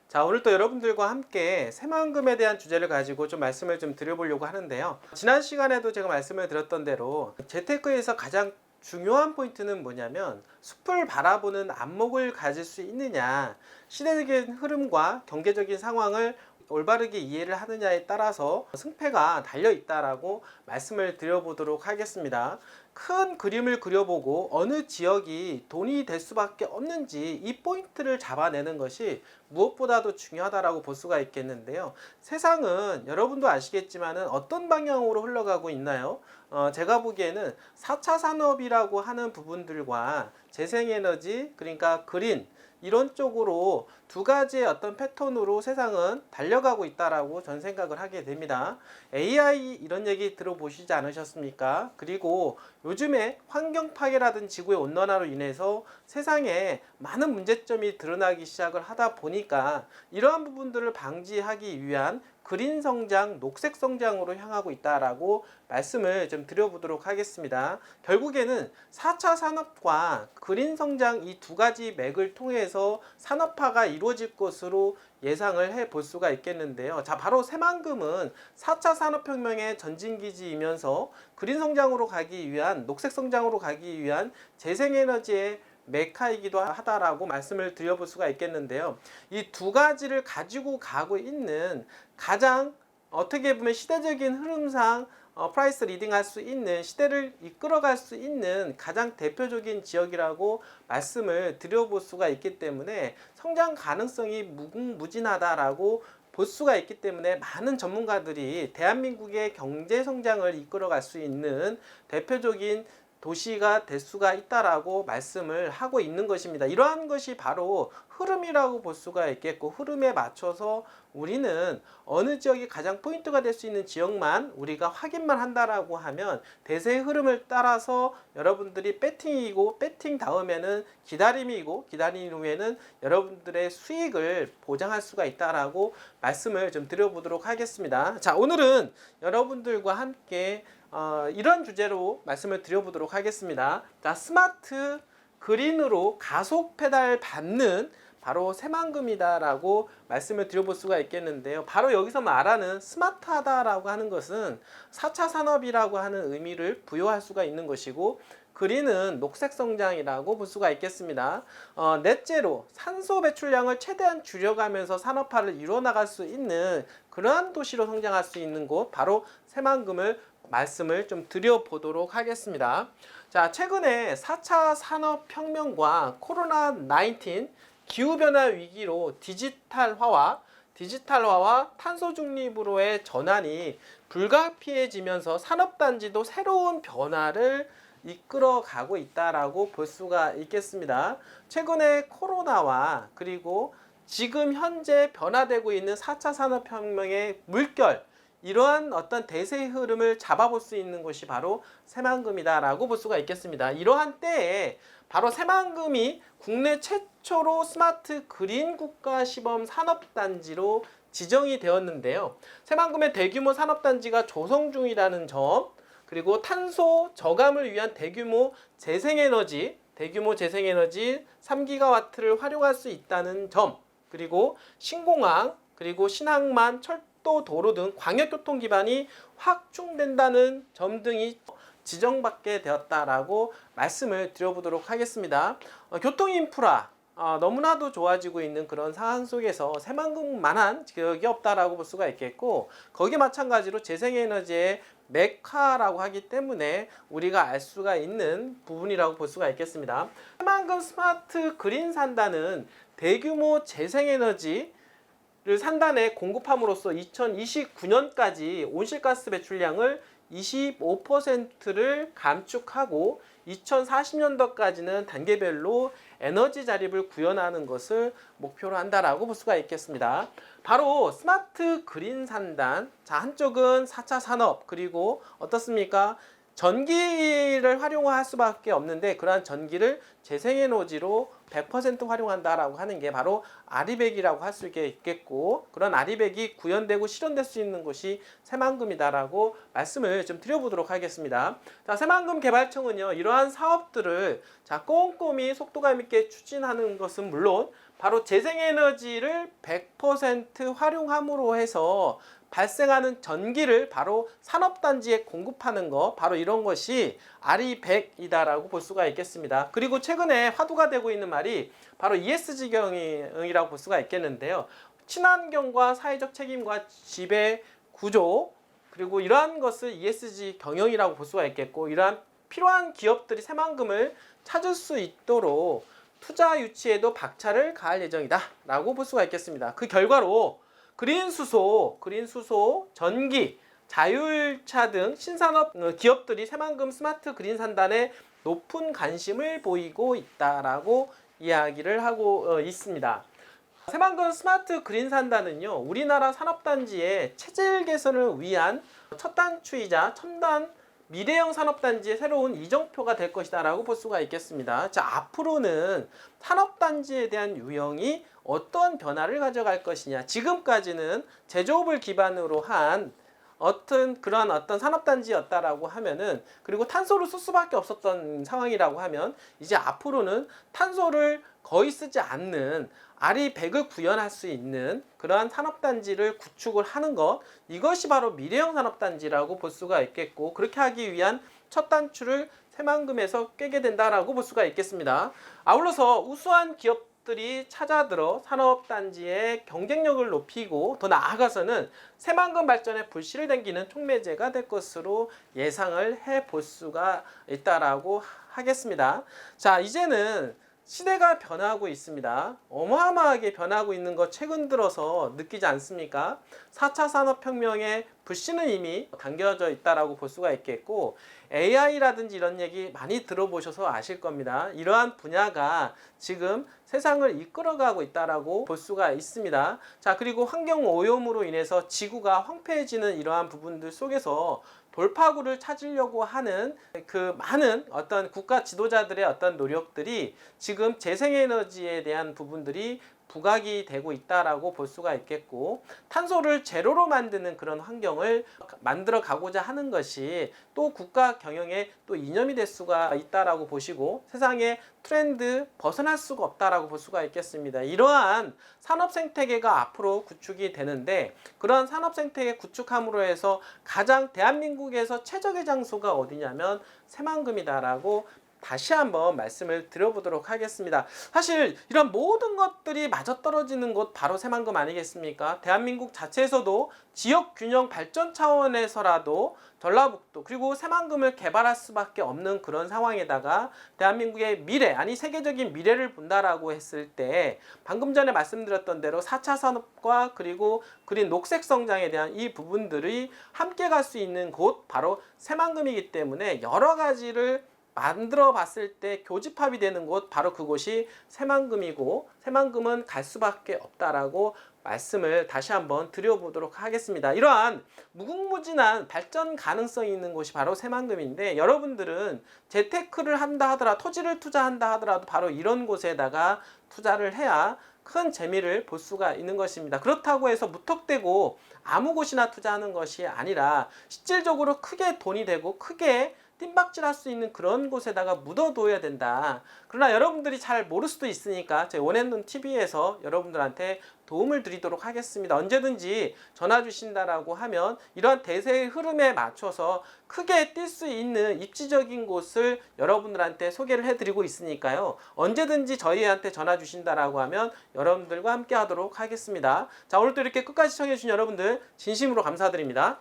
자, 오늘 또 여러분들과 함께 새만금에 대한 주제를 가지고 좀 말씀을 좀 드려보려고 하는데요. 지난 시간에도 제가 말씀을 드렸던 대로 재테크에서 가장 중요한 포인트는 뭐냐면 숲을 바라보는 안목을 가질 수 있느냐, 시대적인 흐름과 경제적인 상황을 올바르게 이해를 하느냐에 따라서 승패가 달려 있다라고 말씀을 드려보도록 하겠습니다. 큰 그림을 그려보고 어느 지역이 돈이 될 수밖에 없는지 이 포인트를 잡아내는 것이 무엇보다도 중요하다라고 볼 수가 있겠는데요. 세상은 여러분도 아시겠지만은 어떤 방향으로 흘러가고 있나요? 제가 보기에는 4차 산업이라고 하는 부분들과 재생에너지, 그러니까 그린, 이런 쪽으로 두 가지의 어떤 패턴으로 세상은 달려가고 있다라고 전 생각을 하게 됩니다. AI 이런 얘기 들어보시지 않으셨습니까? 그리고 요즘에 환경 파괴라든 지구의 온난화로 인해서 세상에 많은 문제점이 드러나기 시작을 하다 보니까 이러한 부분들을 방지하기 위한 그린 성장, 녹색 성장으로 향하고 있다라고 말씀을 좀 드려보도록 하겠습니다. 결국에는 4차 산업과 그린 성장 이 두 가지 맥을 통해서 산업화가 이루어질 것으로 예상을 해 볼 수가 있겠는데요. 자, 바로 새만금은 4차 산업혁명의 전진기지이면서 그린 성장으로 가기 위한, 녹색 성장으로 가기 위한 재생에너지의 메카이기도 하다라고 말씀을 드려볼 수가 있겠는데요. 이 두 가지를 가지고 가고 있는 가장 어떻게 보면 시대적인 흐름상 프라이스 리딩 할 수 있는, 시대를 이끌어갈 수 있는 가장 대표적인 지역이라고 말씀을 드려볼 수가 있기 때문에 성장 가능성이 무궁무진하다라고 볼 수가 있기 때문에 많은 전문가들이 대한민국의 경제 성장을 이끌어갈 수 있는 대표적인 도시가 될 수가 있다라고 말씀을 하고 있는 것입니다. 이러한 것이 바로 흐름이라고 볼 수가 있겠고, 흐름에 맞춰서 우리는 어느 지역이 가장 포인트가 될 수 있는 지역만 우리가 확인만 한다라고 하면 대세의 흐름을 따라서 여러분들이 배팅이고, 배팅 다음에는 기다림이고, 기다림 후에는 여러분들의 수익을 보장할 수가 있다라고 말씀을 좀 드려보도록 하겠습니다. 자, 오늘은 여러분들과 함께 이런 주제로 말씀을 드려보도록 하겠습니다. 자, 스마트 그린으로 가속 페달 받는 바로 새만금이다라고 말씀을 드려볼 수가 있겠는데요. 바로 여기서 말하는 스마트하다라고 하는 것은 4차 산업이라고 하는 의미를 부여할 수가 있는 것이고, 그린은 녹색 성장이라고 볼 수가 있겠습니다. 넷째로 산소 배출량을 최대한 줄여가면서 산업화를 이루어 나갈 수 있는 그러한 도시로 성장할 수 있는 곳, 바로 새만금을 말씀을 좀 드려보도록 하겠습니다. 자, 최근에 4차 산업혁명과 코로나19 기후변화 위기로 디지털화와 탄소 중립으로의 전환이 불가피해지면서 산업단지도 새로운 변화를 이끌어가고 있다라고 볼 수가 있겠습니다. 최근에 코로나와 그리고 지금 현재 변화되고 있는 4차 산업혁명의 물결, 이러한 어떤 대세의 흐름을 잡아볼 수 있는 것이 바로 새만금이다라고 볼 수가 있겠습니다. 이러한 때에 바로 새만금이 국내 최초로 스마트 그린 국가 시범 산업단지로 지정이 되었는데요. 새만금의 대규모 산업단지가 조성 중이라는 점, 그리고 탄소 저감을 위한 대규모 재생에너지 3기가와트를 활용할 수 있다는 점, 그리고 신공항, 그리고 신항만, 철도, 도로 등 광역교통 기반이 확충된다는 점 등이 지정받게 되었다라고 말씀을 드려보도록 하겠습니다. 교통 인프라 너무나도 좋아지고 있는 그런 상황 속에서 새만금만한 지역이 없다라고 볼 수가 있겠고, 거기 마찬가지로 재생에너지의 메카라고 하기 때문에 우리가 알 수가 있는 부분이라고 볼 수가 있겠습니다. 새만금 스마트 그린 산다는 대규모 재생에너지 를 산단에 공급함으로써 2029년까지 온실가스 배출량을 25%를 감축하고 2040년도까지는 단계별로 에너지 자립을 구현하는 것을 목표로 한다라고 볼 수가 있겠습니다. 바로 스마트 그린 산단, 자, 한쪽은 4차 산업, 그리고 어떻습니까? 전기를 활용할 수밖에 없는데 그러한 전기를 재생에너지로 100% 활용한다라고 하는 게 바로 아리백이라고 할 수 있겠고, 그런 아리백이 구현되고 실현될 수 있는 곳이 새만금이다라고 말씀을 좀 드려보도록 하겠습니다. 자, 새만금개발청은요, 이러한 사업들을 자 꼼꼼히 속도감 있게 추진하는 것은 물론 바로 재생에너지를 100% 활용함으로 해서 발생하는 전기를 바로 산업단지에 공급하는 것, 바로 이런 것이 아리백이다라고 볼 수가 있겠습니다. 그리고 최근에 화두가 되고 있는 말이 바로 ESG 경영이라고 볼 수가 있겠는데요. 친환경과 사회적 책임과 지배 구조, 그리고 이러한 것을 ESG 경영이라고 볼 수가 있겠고, 이러한 필요한 기업들이 새만금을 찾을 수 있도록 투자 유치에도 박차를 가할 예정이다 라고 볼 수가 있겠습니다. 그 결과로 그린 수소, 전기, 자율차 등 신산업 기업들이 새만금 스마트 그린 산단에 높은 관심을 보이고 있다라고 이야기를 하고 있습니다. 새만금 스마트 그린 산단은요, 우리나라 산업단지의 체질 개선을 위한 첫 단추이자 첨단 미래형 산업단지의 새로운 이정표가 될 것이다 라고 볼 수가 있겠습니다. 자, 앞으로는 산업단지에 대한 유형이 어떤 변화를 가져갈 것이냐. 지금까지는 제조업을 기반으로 한 어떤 산업단지였다라고 하면은, 그리고 탄소를 쓸 수밖에 없었던 상황이라고 하면, 이제 앞으로는 탄소를 거의 쓰지 않는 아리백을 구현할 수 있는 그러한 산업단지를 구축을 하는 것, 이것이 바로 미래형 산업단지라고 볼 수가 있겠고, 그렇게 하기 위한 첫 단추를 새만금에서 꿰게 된다라고 볼 수가 있겠습니다. 아울러서 우수한 기업들이 찾아들어 산업단지의 경쟁력을 높이고, 더 나아가서는 새만금 발전에 불씨를 당기는 촉매제가 될 것으로 예상을 해볼 수가 있다라고 하겠습니다. 자, 이제는 시대가 변하고 있습니다. 어마어마하게 변하고 있는 것 최근 들어서 느끼지 않습니까? 4차 산업혁명의 불씨는 이미 당겨져 있다라고 볼 수가 있겠고, AI라든지 이런 얘기 많이 들어보셔서 아실 겁니다. 이러한 분야가 지금 세상을 이끌어가고 있다라고 볼 수가 있습니다. 자, 그리고 환경 오염으로 인해서 지구가 황폐해지는 이러한 부분들 속에서 돌파구를 찾으려고 하는 그 많은 어떤 국가 지도자들의 어떤 노력들이 지금 재생에너지에 대한 부분들이 부각이 되고 있다라고 볼 수가 있겠고, 탄소를 제로로 만드는 그런 환경을 만들어 가고자 하는 것이 또 국가 경영의 또 이념이 될 수가 있다라고 보시고, 세상의 트렌드 벗어날 수가 없다라고 볼 수가 있겠습니다. 이러한 산업 생태계가 앞으로 구축이 되는데, 그러한 산업 생태계 구축함으로 해서 가장 대한민국에서 최적의 장소가 어디냐면 새만금이다라고 다시 한번 말씀을 드려보도록 하겠습니다. 사실 이런 모든 것들이 맞아떨어지는 곳 바로 새만금 아니겠습니까? 대한민국 자체에서도 지역 균형 발전 차원에서라도 전라북도 그리고 새만금을 개발할 수밖에 없는 그런 상황에다가 대한민국의 미래, 아니 세계적인 미래를 본다라고 했을 때, 방금 전에 말씀드렸던 대로 4차 산업과 그리고 그린 녹색 성장에 대한 이 부분들이 함께 갈 수 있는 곳 바로 새만금이기 때문에, 여러 가지를 만들어 봤을 때 교집합이 되는 곳 바로 그곳이 새만금이고, 새만금은 갈 수밖에 없다라고 말씀을 다시 한번 드려보도록 하겠습니다. 이러한 무궁무진한 발전 가능성이 있는 곳이 바로 새만금인데, 여러분들은 재테크를 한다 하더라도, 토지를 투자한다 하더라도 바로 이런 곳에다가 투자를 해야 큰 재미를 볼 수가 있는 것입니다. 그렇다고 해서 무턱대고 아무 곳이나 투자하는 것이 아니라 실질적으로 크게 돈이 되고 크게 뜀박질할 수 있는 그런 곳에다가 묻어둬야 된다. 그러나 여러분들이 잘 모를 수도 있으니까 저희 원앤눈 TV에서 여러분들한테 도움을 드리도록 하겠습니다. 언제든지 전화 주신다라고 하면 이러한 대세의 흐름에 맞춰서 크게 뛸 수 있는 입지적인 곳을 여러분들한테 소개를 해드리고 있으니까요. 언제든지 저희한테 전화 주신다라고 하면 여러분들과 함께 하도록 하겠습니다. 자, 오늘도 이렇게 끝까지 시청해주신 여러분들 진심으로 감사드립니다.